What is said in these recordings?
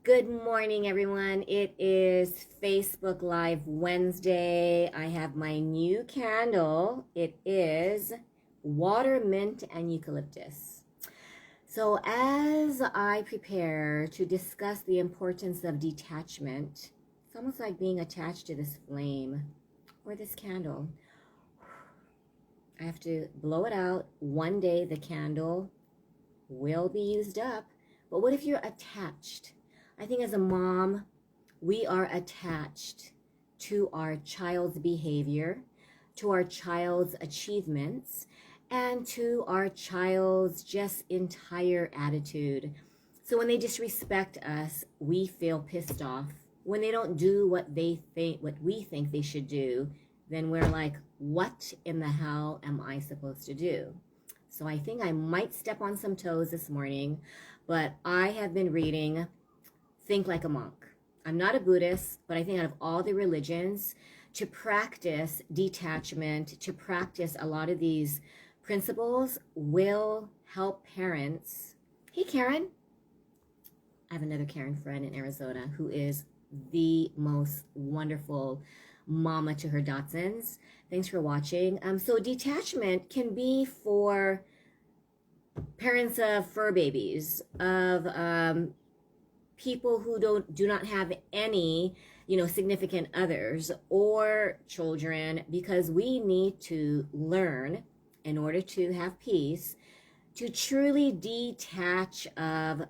Good morning, everyone. It is Facebook Live Wednesday. I have my new candle. It is water, mint, and eucalyptus. So, as I prepare to discuss the importance of detachment, it's almost like being attached to this flame or this candle. I have to blow it out. One day the candle will be used up. But what if you're attached? I think as a mom, we are attached to our child's behavior, to our child's achievements, and to our child's just entire attitude. So when they disrespect us, we feel pissed off. When they don't do what we think they should do, then we're like, what in the hell am I supposed to do? So I think I might step on some toes this morning, but I have been reading Think Like a Monk. I'm not a Buddhist, but I think out of all the religions, to practice detachment, to practice a lot of these principles will help parents. Hey, Karen. I have another Karen friend in Arizona who is the most wonderful mama to her Datsuns. Thanks for watching. So detachment can be for parents of fur babies, of people who do not have any significant others or children, because we need to learn, in order to have peace, to truly detach of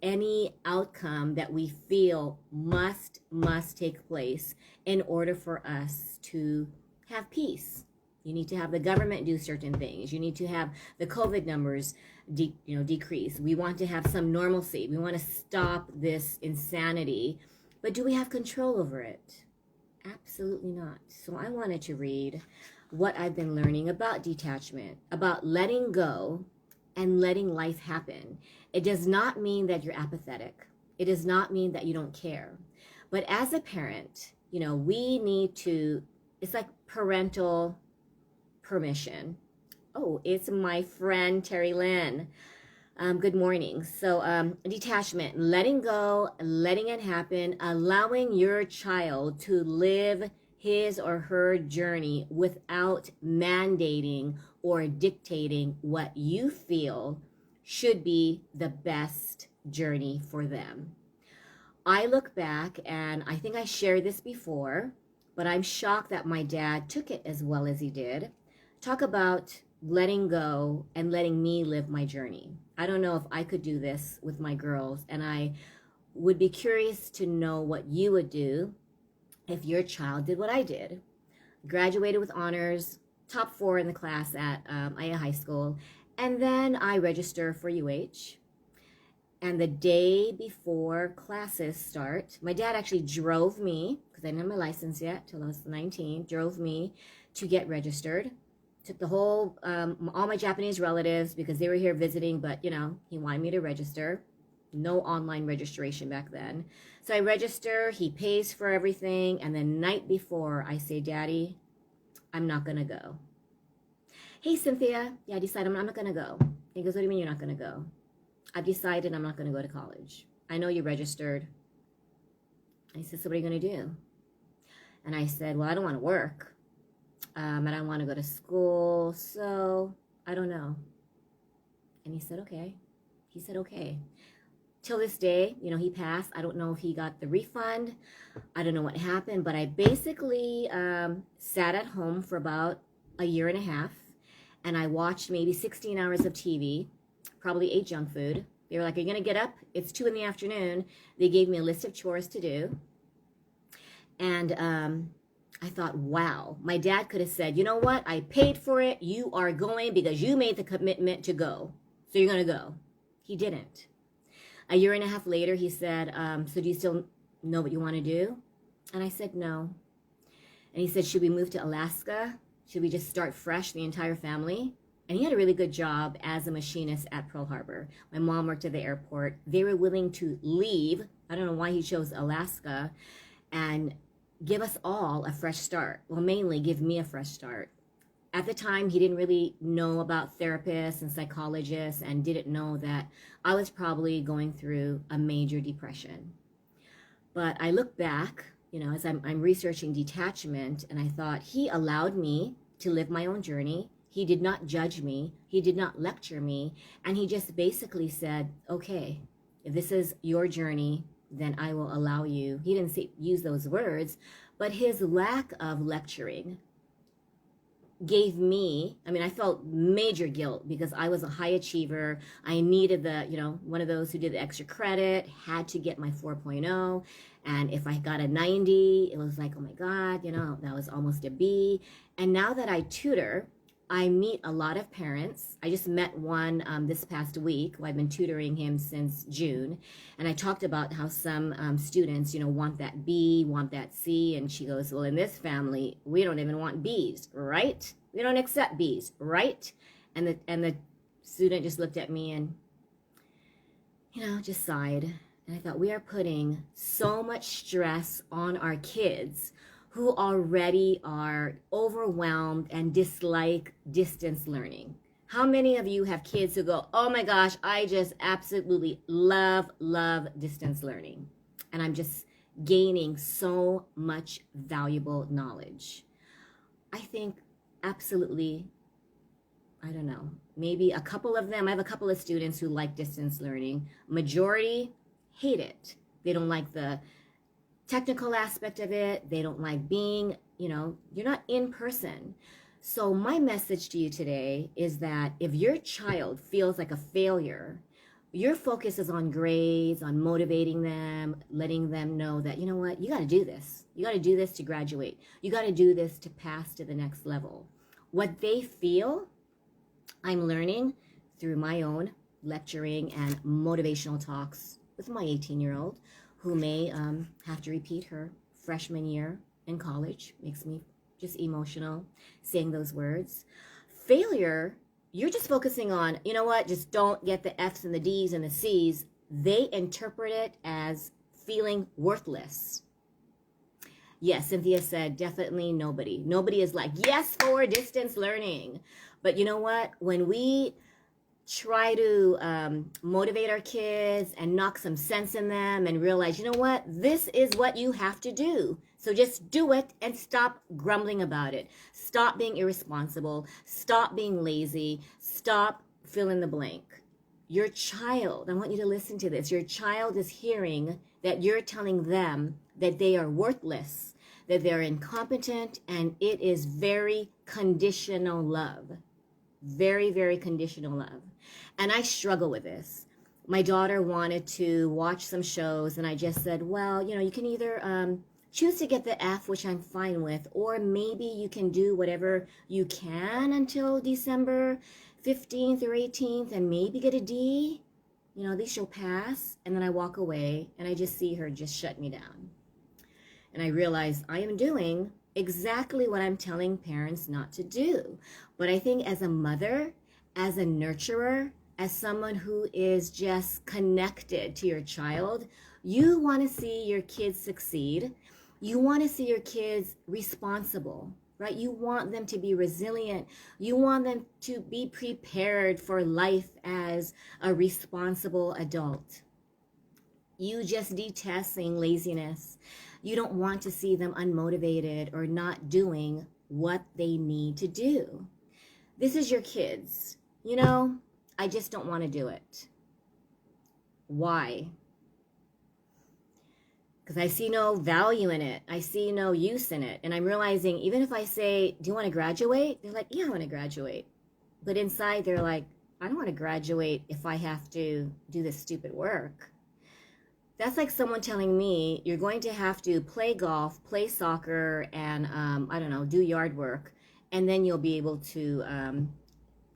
any outcome that we feel must take place in order for us to have peace. You need to have the government do certain things. You need to have the COVID numbers decrease. We want to have some normalcy. We want to stop this insanity. But do we have control over it? Absolutely not. So I wanted to read what I've been learning about detachment, about letting go and letting life happen. It does not mean that you're apathetic. It does not mean that you don't care. But as a parent, we need to, it's like parental permission. Oh, it's my friend Terry Lynn. Good morning. So detachment, letting go, letting it happen, allowing your child to live his or her journey without mandating or dictating what you feel should be the best journey for them. I look back, and I think I shared this before, but I'm shocked that my dad took it as well as he did. Talk about letting go and letting me live my journey. I don't know if I could do this with my girls, and I would be curious to know what you would do if your child did what I did. Graduated with honors, top 4 in the class at Aya High School, and then I register for UH. And the day before classes start, my dad actually drove me, because I didn't have my license yet till I was 19, drove me to get registered. Took the whole, all my Japanese relatives, because they were here visiting, but he wanted me to register. No online registration back then. So I register, he pays for everything, and the night before I say, Daddy, I'm not gonna go. Hey, Cynthia, yeah, I decided I'm not gonna go. He goes, what do you mean you're not gonna go? I've decided I'm not gonna go to college. I know you registered. And he said, so what are you gonna do? And I said, well, I don't wanna work. And I want to go to school, so I don't know. And he said, okay. He said, okay. Till this day, he passed. I don't know if he got the refund. I don't know what happened, but I basically sat at home for about a year and a half, and I watched maybe 16 hours of TV, probably ate junk food. They were like, are you going to get up? It's 2 p.m. They gave me a list of chores to do. And I thought, wow, my dad could have said, you know what? I paid for it. You are going because you made the commitment to go. So you're going to go. He didn't. A year and a half later, he said, so do you still know what you want to do? And I said, no. And he said, should we move to Alaska? Should we just start fresh, the entire family? And he had a really good job as a machinist at Pearl Harbor. My mom worked at the airport. They were willing to leave. I don't know why he chose Alaska, and give us all a fresh start. Well, mainly give me a fresh start. At the time, he didn't really know about therapists and psychologists, and didn't know that I was probably going through a major depression. But I look back, as I'm researching detachment, and I thought he allowed me to live my own journey. He did not judge me. He did not lecture me. And he just basically said, okay, if this is your journey, then I will allow you. He didn't use those words, but his lack of lecturing gave me, I felt major guilt because I was a high achiever. I needed one of those who did the extra credit, had to get my 4.0. And if I got a 90, it was like, oh my God, that was almost a B. And now that I tutor, I meet a lot of parents. I just met one this past week. I've been tutoring him since June. And I talked about how some students, want that B, want that C. And she goes, well, in this family, we don't even want Bs, right? We don't accept Bs, right? And the student just looked at me and, just sighed. And I thought, we are putting so much stress on our kids who already are overwhelmed and dislike distance learning. How many of you have kids who go, oh my gosh, I just absolutely love distance learning. And I'm just gaining so much valuable knowledge. I think absolutely, I don't know, maybe a couple of them, I have a couple of students who like distance learning. Majority hate it. They don't like the technical aspect of it. They don't like being, you're not in person. So my message to you today is that if your child feels like a failure, your focus is on grades, on motivating them, letting them know that, you know what, you got to do this. You got to do this to graduate. You got to do this to pass to the next level. What they feel, I'm learning through my own lecturing and motivational talks with my 18-year-old who may have to repeat her freshman year in college. Makes me just emotional saying those words. Failure, you're just focusing on, just don't get the F's and the D's and the C's. They interpret it as feeling worthless. Yes, Cynthia said, definitely nobody. Nobody is like, yes, for distance learning. But you know what? When we try to motivate our kids and knock some sense in them and realize, you know what, this is what you have to do. So just do it and stop grumbling about it. Stop being irresponsible. Stop being lazy. Stop fill in the blank. Your child, I want you to listen to this. Your child is hearing that you're telling them that they are worthless, that they're incompetent, and it is very conditional love. Very, very conditional love. And I struggle with this. My daughter wanted to watch some shows, and I just said, well, you can either choose to get the F, which I'm fine with, or maybe you can do whatever you can until December 15th or 18th and maybe get a D. At least you'll pass. And then I walk away, and I just see her just shut me down. And I realize I am doing exactly what I'm telling parents not to do. But I think as a mother, as a nurturer, as someone who is just connected to your child, you want to see your kids succeed. You want to see your kids responsible, right? You want them to be resilient. You want them to be prepared for life as a responsible adult. You just detest saying laziness. You don't want to see them unmotivated or not doing what they need to do. This is your kids. I just don't want to do it. Why? Because I see no value in it. I see no use in it. And I'm realizing even if I say, do you want to graduate? They're like, yeah, I want to graduate. But inside they're like, I don't want to graduate if I have to do this stupid work. That's like someone telling me you're going to have to play golf, play soccer, and do yard work, and then you'll be able to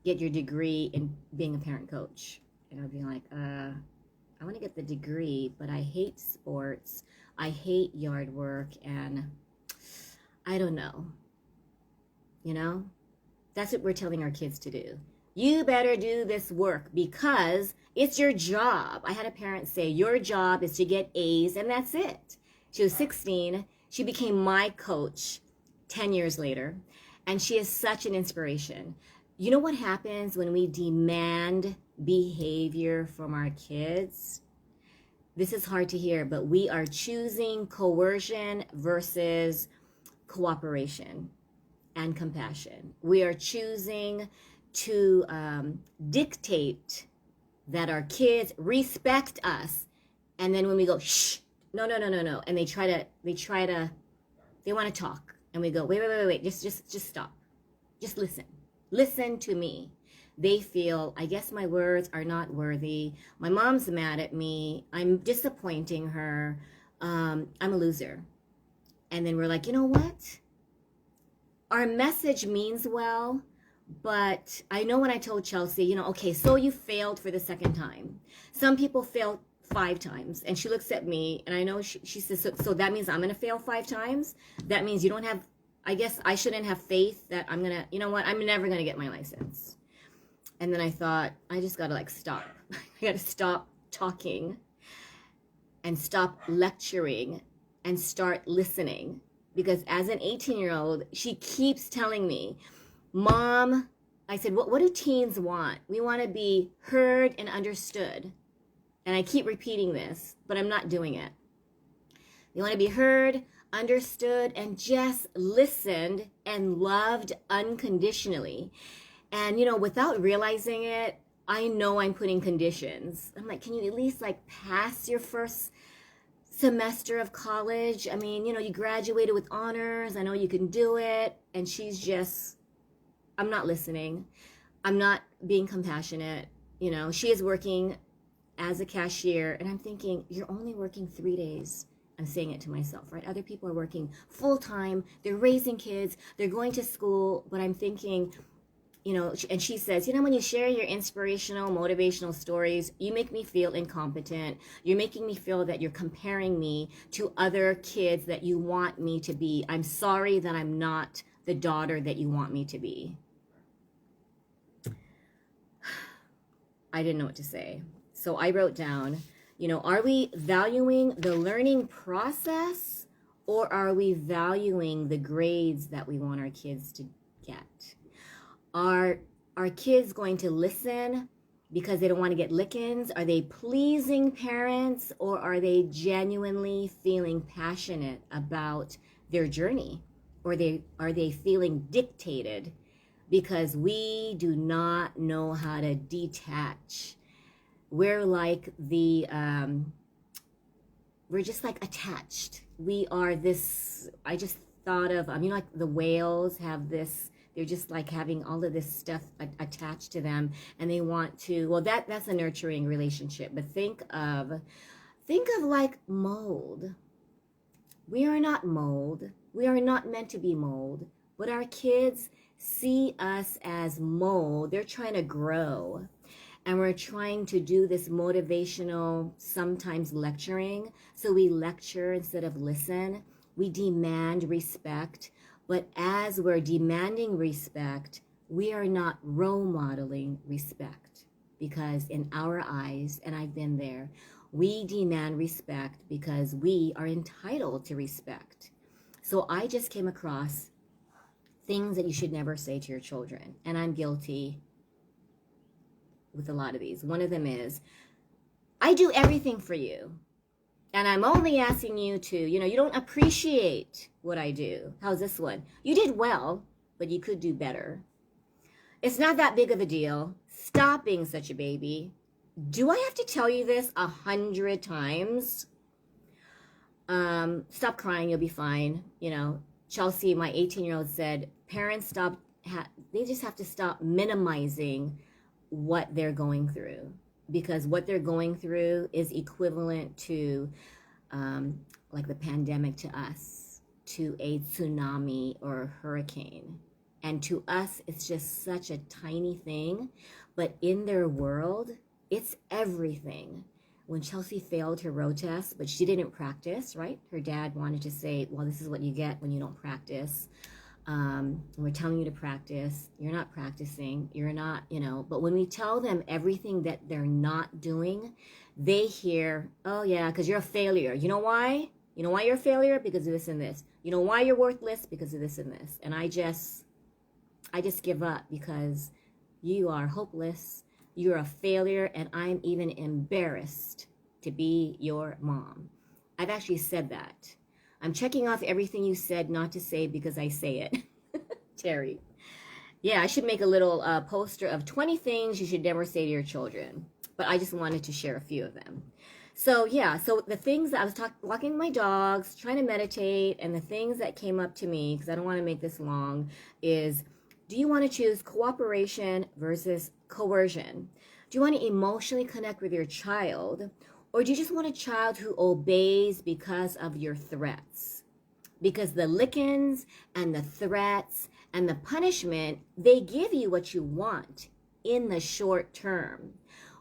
get your degree in being a parent coach. And I'll be like, I want to get the degree, but I hate sports, I hate yard work, and I don't know. That's what we're telling our kids to do. You better do this work because it's your job. I had a parent say, your job is to get A's and that's it. She was 16. She became my coach 10 years later. And she is such an inspiration. You know what happens when we demand behavior from our kids? this is hard to hear, but we are choosing coercion versus cooperation and compassion. We are choosing to dictate that our kids respect us, and then when we go, shh, no, no, no, no, no, and they want to talk, and we go, wait, just stop, just listen to me. They feel, I guess my words are not worthy. My mom's mad at me. I'm disappointing her. I'm a loser. And then we're like, you know what? Our message means well, but I know when I told Chelsea, okay, so you failed for the second time. Some people fail 5 times. And she looks at me, and I know she says, so that means I'm going to fail 5 times? That means you don't have, I guess I shouldn't have faith that I'm going to, you know what? I'm never going to get my license. And then I thought, I just got to stop. I got to stop talking and stop lecturing and start listening. Because as an 18-year-old, she keeps telling me, Mom, I said, what do teens want? We want to be heard and understood. And I keep repeating this, but I'm not doing it. They want to be heard, understood, and just listened and loved unconditionally. And, without realizing it, I know I'm putting conditions. I'm like, can you at least pass your first semester of college? I mean, you graduated with honors. I know you can do it. And she's just, I'm not listening. I'm not being compassionate. She is working as a cashier. And I'm thinking, you're only working 3 days. I'm saying it to myself, right? Other people are working full time. They're raising kids. They're going to school. But I'm thinking, and she says, when you share your inspirational, motivational stories, you make me feel incompetent. You're making me feel that you're comparing me to other kids that you want me to be. I'm sorry that I'm not the daughter that you want me to be. I didn't know what to say. So I wrote down, are we valuing the learning process, or are we valuing the grades that we want our kids to get? Are kids going to listen because they don't want to get lickings? Are they pleasing parents, or are they genuinely feeling passionate about their journey? Or are they feeling dictated because we do not know how to detach? We're like we're just attached. We are this, I just thought of, like the whales have this, they're just having all of this stuff attached to them, and they want to, well, that's a nurturing relationship. But think of mold. We are not mold. We are not meant to be mold. But our kids see us as mold. They're trying to grow. And we're trying to do this motivational, sometimes lecturing. So we lecture instead of listen. We demand respect. But as we're demanding respect, we are not role modeling respect. Because in our eyes, and I've been there, we demand respect because we are entitled to respect. So I just came across things that you should never say to your children. And I'm guilty with a lot of these. One of them is, I do everything for you. And I'm only asking you to, you don't appreciate what I do. How's this one? You did well, but you could do better. It's not that big of a deal. Stop being such a baby. Do I have to tell you this 100 times? Stop crying, you'll be fine. Chelsea, my 18-year-old, said, parents they just have to stop minimizing what they're going through. Because what they're going through is equivalent to the pandemic to us, to a tsunami or a hurricane. And to us, it's just such a tiny thing. But in their world, it's everything. When Chelsea failed her road test, but she didn't practice, right? Her dad wanted to say, well, this is what you get when you don't practice. We're telling you to practice. You're not practicing. You're not, but when we tell them everything that they're not doing, they hear, oh yeah, because you're a failure. You know why? You know why you're a failure? Because of this and this. You know why you're worthless? Because of this and this. And I just give up because you are hopeless. You're a failure, and I'm even embarrassed to be your mom. I've actually said that. I'm checking off everything you said not to say because I say it. Terry. Yeah, I should make a little poster of 20 things you should never say to your children. But I just wanted to share a few of them. So yeah, so the things that I was walking my dogs, trying to meditate, and the things that came up to me, because I don't want to make this long, is do you want to choose cooperation versus coercion? Do you want to emotionally connect with your child, or do you just want a child who obeys because of your threats? Because the lickings and the threats and the punishment, they give you what you want in the short term.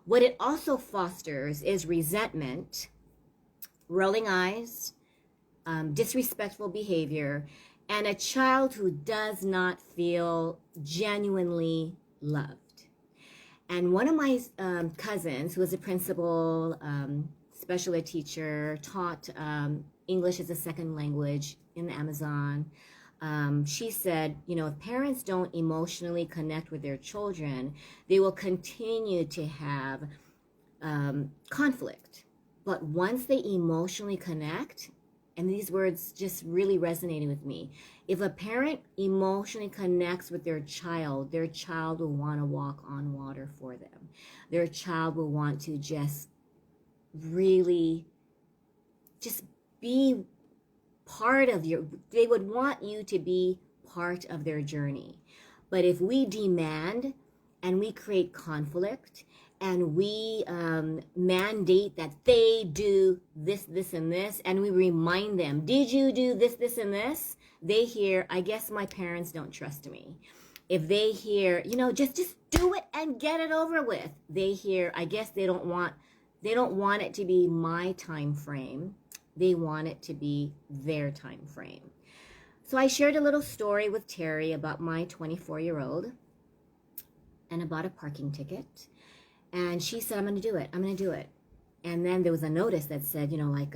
What it also fosters is resentment, rolling eyes, disrespectful behavior, and a child who does not feel genuinely loved. And one of my cousins, who was a principal, special ed teacher, taught English as a second language in the Amazon, she said, you know, if parents don't emotionally connect with their children, they will continue to have conflict. But once they emotionally connect, and these words just really resonated with me, if a parent emotionally connects with their child will want to walk on water for them. Their child will want to just really just be part of they would want you to be part of their journey. But if we demand and we create conflict and we mandate that they do this, this, and this, and we remind them, did you do this, this, and this? They hear, I guess my parents don't trust me. If they hear, you know, just do it and get it over with. They hear, I guess they don't want it to be my time frame. They want it to be their time frame. So I shared a little story with Terry about my 24-year-old and about a parking ticket. And she said, I'm going to do it. And then there was a notice that said, you know, like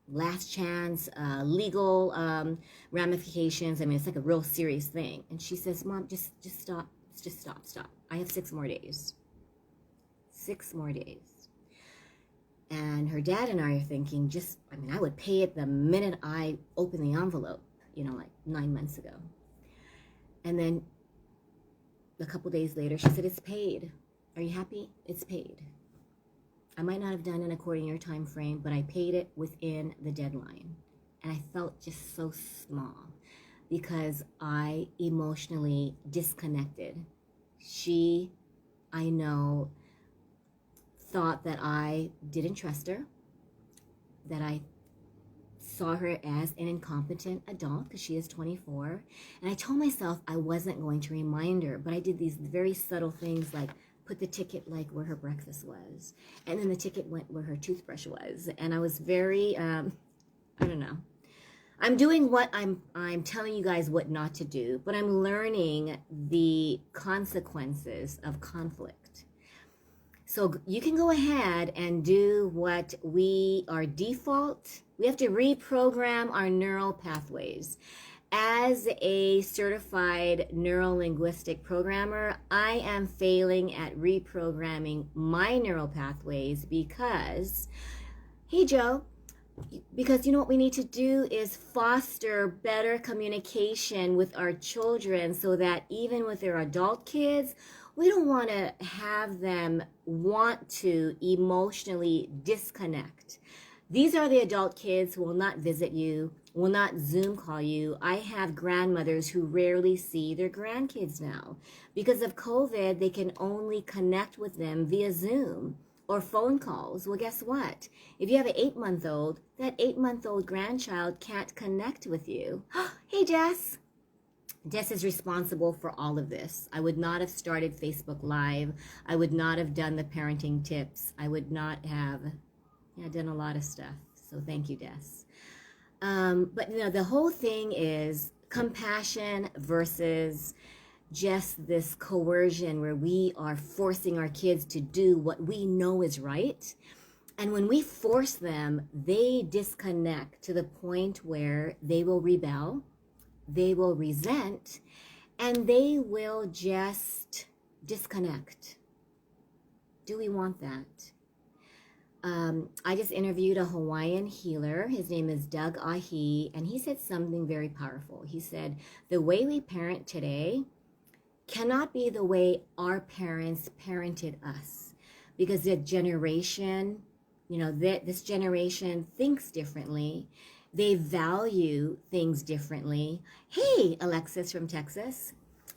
last chance, legal ramifications. I mean, it's like a real serious thing. And she says, Mom, just stop. Just stop. I have 6 more days. 6 more days. And her dad and I are thinking, I would pay it the minute I open the envelope, you know, like 9 months ago. And then a couple days later, she said, it's paid. Are you happy? It's paid. I might not have done it according to your time frame, but I paid it within the deadline. And I felt just so small because I emotionally disconnected. She, I know, thought that I didn't trust her, that I saw her as an incompetent adult because she is 24. And I told myself I wasn't going to remind her, but I did these very subtle things like put the ticket like where her breakfast was. And then the ticket went where her toothbrush was. And I was very, I don't know. I'm doing what I'm telling you guys what not to do, but I'm learning the consequences of conflict. So you can go ahead and do what our default. We have to reprogram our neural pathways. As a certified neuro-linguistic programmer, I am failing at reprogramming my neural pathways because, hey Joe, because you know what we need to do is foster better communication with our children so that even with their adult kids, we don't want to have them want to emotionally disconnect. These are the adult kids who will not visit you, will not Zoom call you. I have grandmothers who rarely see their grandkids now. Because of COVID, they can only connect with them via Zoom or phone calls. Well, guess what? If you have an 8-month-old, that 8-month-old grandchild can't connect with you. Hey, Jess. Jess is responsible for all of this. I would not have started Facebook Live. I would not have done the parenting tips. I would not have done a lot of stuff. So thank you, Des. But you know, the whole thing is compassion versus just this coercion where we are forcing our kids to do what we know is right. And when we force them, they disconnect to the point where they will rebel, they will resent, and they will just disconnect. Do we want that? I just interviewed a Hawaiian healer. His name is Doug Ahi, and he said something very powerful. He said, the way we parent today cannot be the way our parents parented us, because the generation, this generation thinks differently. They value things differently. Hey, Alexis from Texas.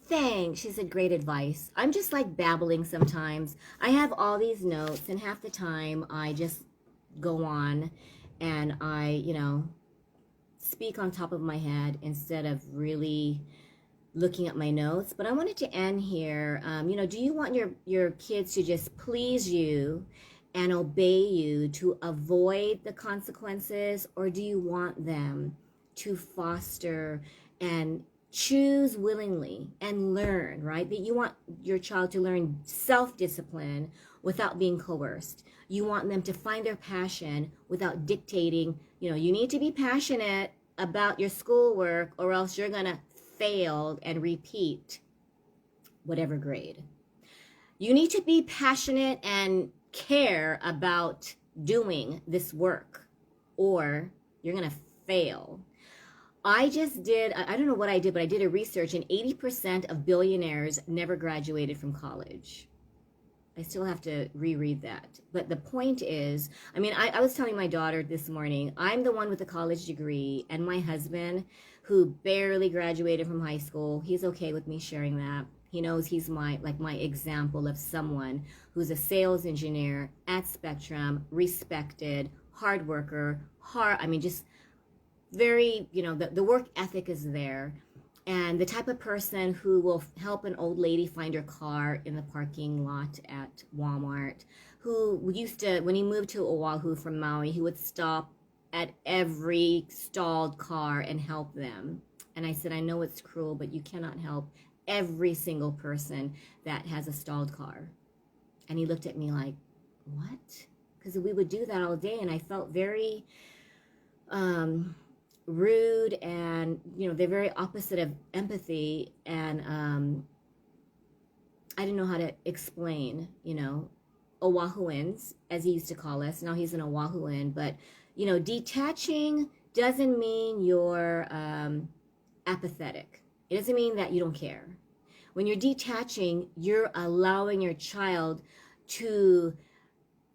Thanks. She said, great advice. I'm just like babbling sometimes. I have all these notes, and half the time I just go on and I, speak on top of my head instead of really looking at my notes. But I wanted to end here. Do you want your kids to just please you and obey you to avoid the consequences, or do you want them to foster and choose willingly and learn, right? That you want your child to learn self-discipline without being coerced. You want them to find their passion without dictating, you need to be passionate about your schoolwork or else you're going to fail and repeat whatever grade. You need to be passionate and care about doing this work or you're going to fail. I don't know what I did, but I did a research, and 80% of billionaires never graduated from college. I still have to reread that. But the point is, I was telling my daughter this morning, I'm the one with a college degree, and my husband, who barely graduated from high school, he's okay with me sharing that. He knows he's my example of someone who's a sales engineer at Spectrum, respected, hard worker, just very, the work ethic is there. And the type of person who will help an old lady find her car in the parking lot at Walmart, who used to, when he moved to Oahu from Maui, he would stop at every stalled car and help them. And I said, I know it's cruel, but you cannot help every single person that has a stalled car. And he looked at me like, what? Because we would do that all day, and I felt very rude, and they're very opposite of empathy, and I didn't know how to explain, Oahuans, as he used to call us. Now he's an Oahuan, but detaching doesn't mean you're apathetic. It doesn't mean that you don't care. When you're detaching, you're allowing your child to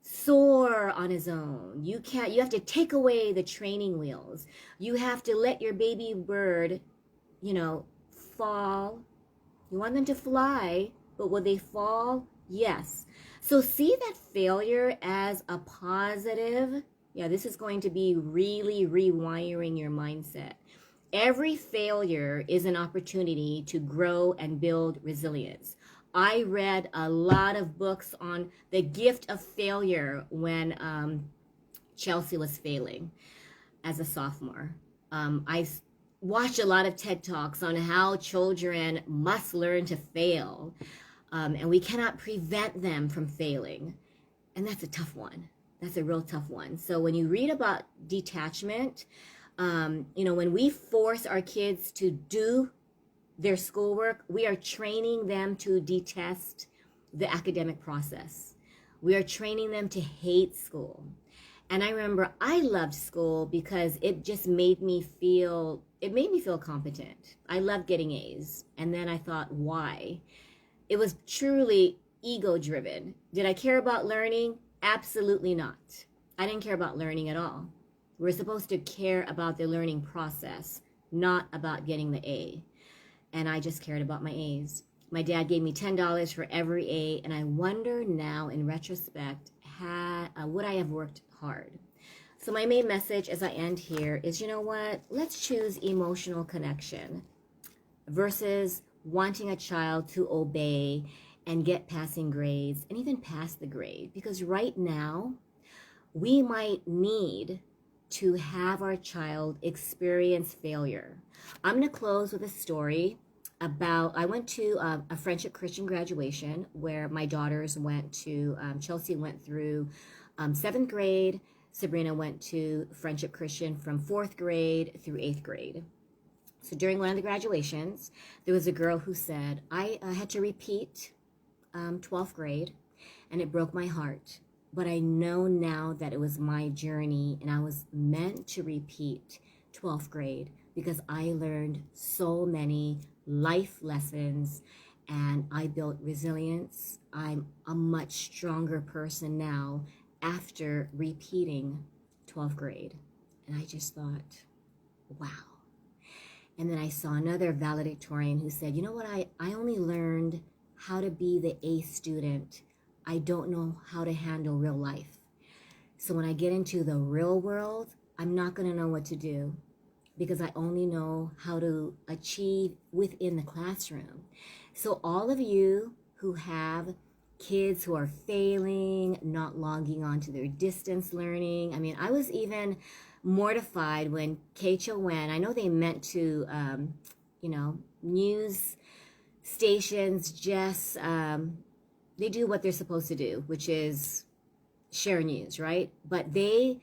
soar on his own. You have to take away the training wheels. You have to let your baby bird, fall. You want them to fly, but will they fall? Yes. So see that failure as a positive. Yeah, this is going to be really rewiring your mindset. Every failure is an opportunity to grow and build resilience. I read a lot of books on the gift of failure when Chelsea was failing as a sophomore. I watched a lot of TED Talks on how children must learn to fail, and we cannot prevent them from failing. And that's a tough one. That's a real tough one. So when you read about detachment, when we force our kids to do their schoolwork, we are training them to detest the academic process. We are training them to hate school. And I remember I loved school because it just made me feel competent. I loved getting A's. And then I thought, why? It was truly ego driven. Did I care about learning? Absolutely not. I didn't care about learning at all. We're supposed to care about the learning process, not about getting the A. And I just cared about my A's. My dad gave me $10 for every A, and I wonder now, in retrospect, would I have worked hard? So my main message as I end here is, let's choose emotional connection versus wanting a child to obey and get passing grades and even pass the grade. Because right now, we might need to have our child experience failure. I'm going to close with a story about, I went to a Friendship Christian graduation where my daughters went to, Chelsea went through 7th grade, Sabrina went to Friendship Christian from 4th grade through 8th grade. So during one of the graduations, there was a girl who said, I had to repeat 12th grade, and it broke my heart. but I know now that it was my journey and I was meant to repeat 12th grade because I learned so many life lessons and I built resilience. I'm a much stronger person now after repeating 12th grade. And I just thought, wow. And then I saw another valedictorian who said, you know what, I only learned how to be the A student. I don't know how to handle real life. So when I get into the real world, I'm not going to know what to do because I only know how to achieve within the classroom. So all of you who have kids who are failing, not logging on to their distance learning. I mean, I was even mortified when KHON, I know they meant to, news stations just, they do what they're supposed to do, which is share news, right? But they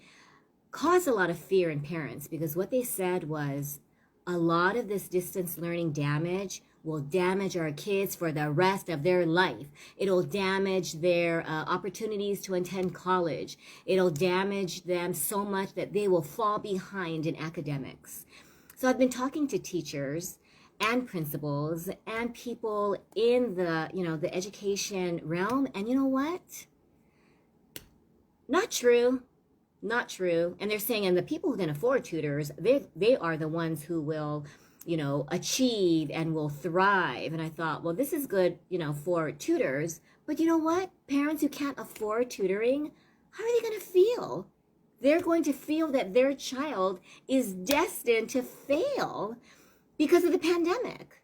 caused a lot of fear in parents because what they said was a lot of this distance learning damage will damage our kids for the rest of their life. It'll damage their opportunities to attend college. It'll damage them so much that they will fall behind in academics. So I've been talking to teachers and principals and people in the education realm, and you know what? Not true. Not true. And they're saying, and the people who can afford tutors, they are the ones who will, achieve and will thrive. And I thought, well, this is good, for tutors. But you know what? Parents who can't afford tutoring, how are they going to feel? They're going to feel that their child is destined to fail because of the pandemic.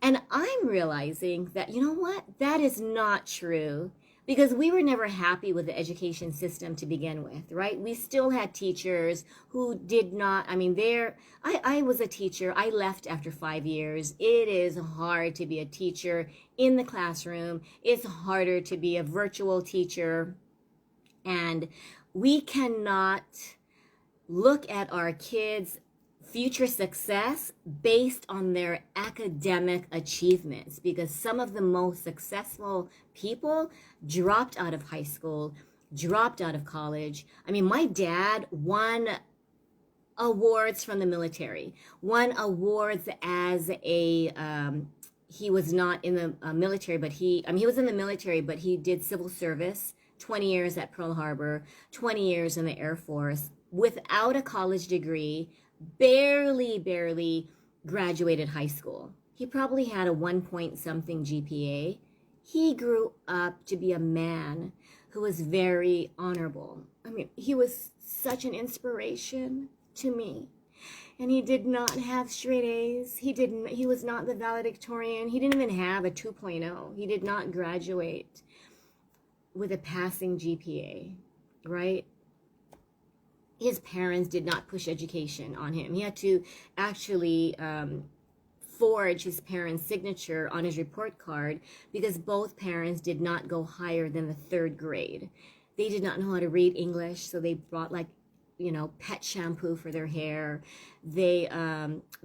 And I'm realizing that, you know what? That is not true. Because we were never happy with the education system to begin with, right? We still had teachers who did not, I was a teacher. I left after 5 years. It is hard to be a teacher in the classroom. It's harder to be a virtual teacher. And we cannot look at our kids' future success based on their academic achievements, because some of the most successful people dropped out of high school, dropped out of college. I mean, my dad won awards from the military, won awards as a he was not in the military, but he was in the military, but he did civil service, 20 years at Pearl Harbor, 20 years in the Air Force, without a college degree, barely graduated high school. He probably had a 1 point something GPA. He grew up to be a man who was very honorable. I mean, he was such an inspiration to me. And he did not have straight A's. He was not the valedictorian. He didn't even have a 2.0. He did not graduate with a passing GPA, right? His parents did not push education on him. He had to actually forge his parents' signature on his report card because both parents did not go higher than the 3rd grade. They did not know how to read English, so they brought pet shampoo for their hair. They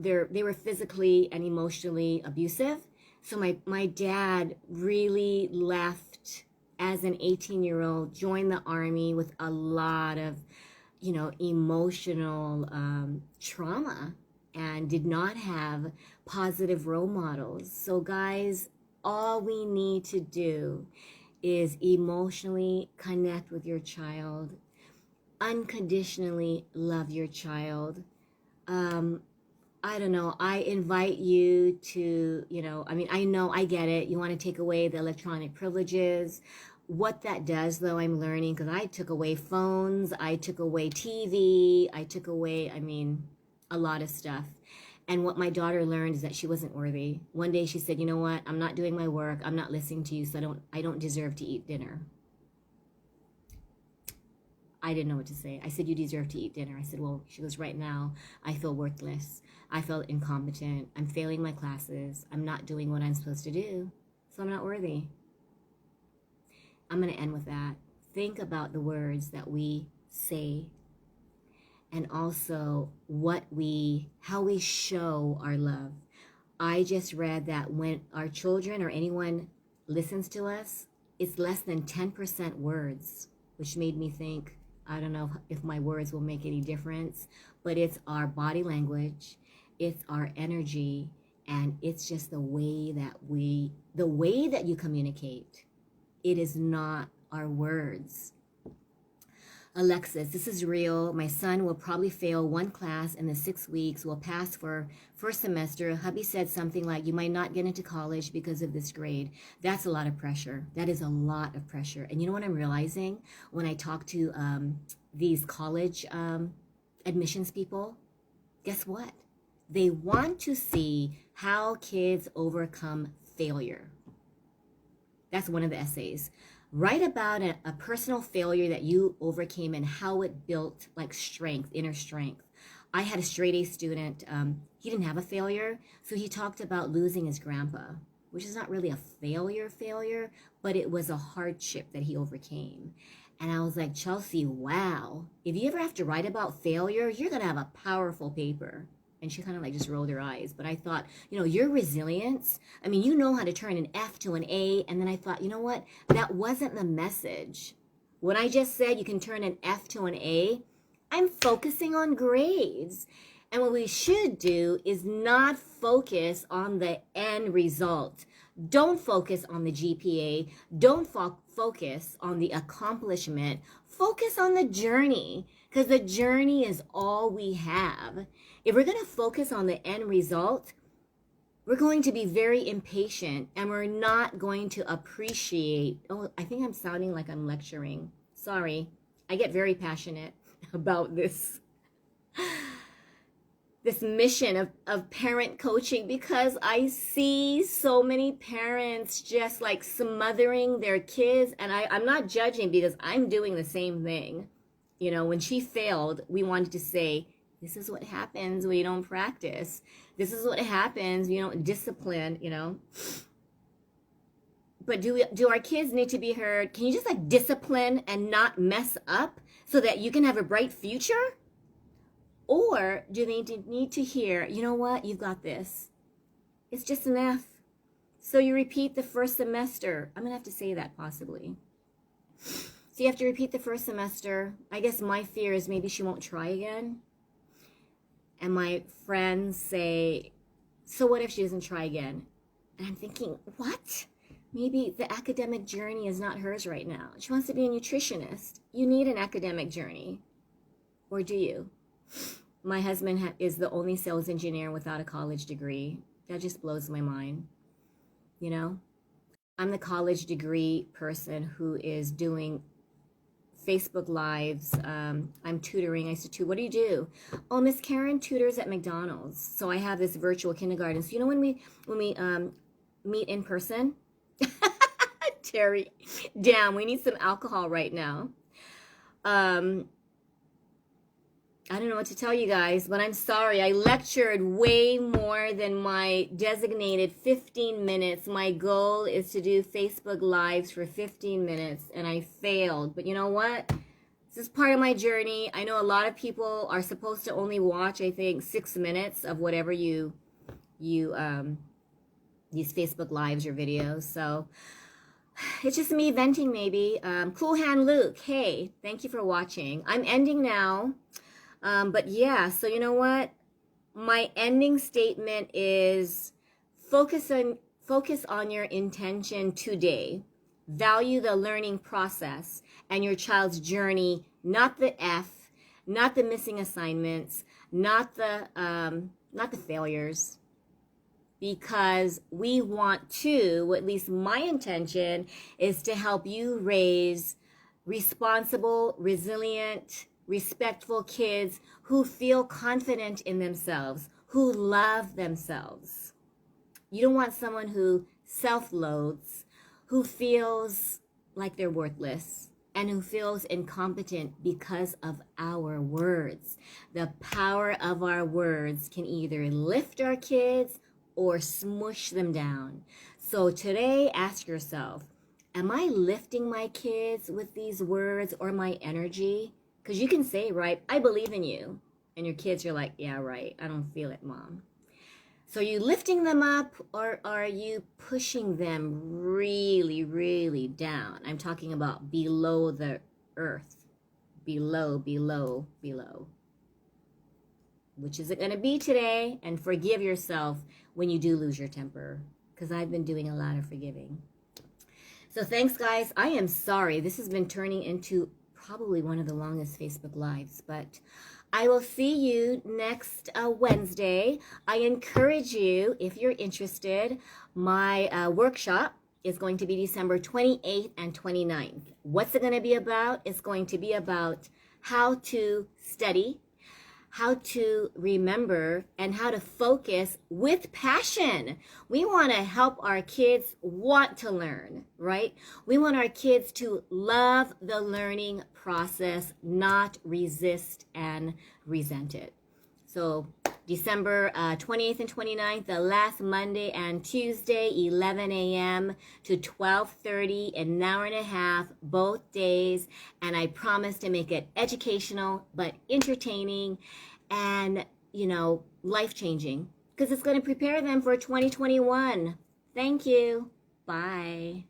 were physically and emotionally abusive. So my dad really left as an 18-year-old, joined the Army with a lot of emotional trauma and did not have positive role models. So guys, all we need to do is emotionally connect with your child, unconditionally love your child. I don't know, I invite you to, I know, I get it. You want to take away the electronic privileges. What that does, though, I'm learning, because I took away phones, I took away TV, I took away, a lot of stuff. And what my daughter learned is that she wasn't worthy. One day she said, you know what, I'm not doing my work, I'm not listening to you, so I don't deserve to eat dinner. I didn't know what to say. I said, you deserve to eat dinner. I said, well, she goes, right now, I feel worthless. I feel incompetent. I'm failing my classes. I'm not doing what I'm supposed to do, so I'm not worthy. I'm going to end with that. Think about the words that we say and also how we show our love. I just read that when our children or anyone listens to us, it's less than 10% words. which made me think, I don't know if my words will make any difference, but it's our body language, it's our energy, and it's just the way that you communicate. It is not our words. Alexis, this is real. My son will probably fail one class in the 6 weeks, will pass for first semester. Hubby said something like, you might not get into college because of this grade. That's a lot of pressure. That is a lot of pressure. And you know what I'm realizing when I talk to these college admissions people? Guess what? They want to see how kids overcome failure. That's one of the essays. Write about a personal failure that you overcame and how it built like strength, inner strength. I had a straight A student. He didn't have a failure, so he talked about losing his grandpa, which is not really a failure, but it was a hardship that he overcame. And I was like, Chelsea, wow, if you ever have to write about failure, you're going to have a powerful paper. And she kind of like just rolled her eyes. But I thought, your resilience, I mean, you know how to turn an F to an A. And then I thought, you know what? That wasn't the message. When I just said you can turn an F to an A, I'm focusing on grades. And what we should do is not focus on the end result. Don't focus on the GPA. Don't focus on the accomplishment. Focus on the journey, because the journey is all we have. If we're going to focus on the end result, we're going to be very impatient and we're not going to appreciate. Oh, I think I'm sounding like I'm lecturing. Sorry. I get very passionate about this mission of parent coaching, because I see so many parents just like smothering their kids. And I'm not judging, because I'm doing the same thing. When she failed, we wanted to say, this is what happens when you don't practice. This is what happens when you don't discipline, But do our kids need to be heard? Can you just like discipline and not mess up so that you can have a bright future? Or do they need to hear, you know what, you've got this. It's just an F. So you repeat the first semester. I'm going to have to say that possibly. So you have to repeat the first semester. I guess my fear is maybe she won't try again. And my friends say, so what if she doesn't try again? And I'm thinking, what? Maybe the academic journey is not hers right now. She wants to be a nutritionist. You need an academic journey. Or do you? My husband is the only sales engineer without a college degree. That just blows my mind. I'm the college degree person who is doing Facebook Lives. I'm tutoring. I used to tutor. What do you do? Oh, Miss Karen tutors at McDonald's. So I have this virtual kindergarten. So when we meet in person, Terry, damn, we need some alcohol right now. I don't know what to tell you guys, but I'm sorry. I lectured way more than my designated 15 minutes. My goal is to do Facebook Lives for 15 minutes, and I failed. But you know what? This is part of my journey. I know a lot of people are supposed to only watch, I think, 6 minutes of whatever you these Facebook Lives or videos. So it's just me venting maybe. Cool Hand Luke, hey, thank you for watching. I'm ending now. But yeah, so you know what? My ending statement is focus on your intention today. Value the learning process and your child's journey, not the F, not the missing assignments, not the failures. Because we want to, at least my intention is to help you raise responsible, resilient, respectful kids who feel confident in themselves, who love themselves. You don't want someone who self-loathes, who feels like they're worthless, and who feels incompetent because of our words. The power of our words can either lift our kids or smush them down. So today, ask yourself, am I lifting my kids with these words or my energy? Because you can say, right, I believe in you. And your kids are like, yeah, right, I don't feel it, Mom. So are you lifting them up, or are you pushing them really, really down? I'm talking about below the earth. Below, below, below. Which is it going to be today? And forgive yourself when you do lose your temper, because I've been doing a lot of forgiving. So thanks, guys. I am sorry. This has been turning into probably one of the longest Facebook Lives, but I will see you next Wednesday. I encourage you, if you're interested, my workshop is going to be December 28th and 29th. What's it going to be about? It's going to be about how to study, how to remember, and how to focus with passion. We want to help our kids want to learn, right? We want our kids to love the learning process, not resist and resent it. So December 28th and 29th, the last Monday and Tuesday, 11 a.m. to 12:30, an hour and a half, both days. And I promise to make it educational, but entertaining and, life-changing, because it's going to prepare them for 2021. Thank you. Bye.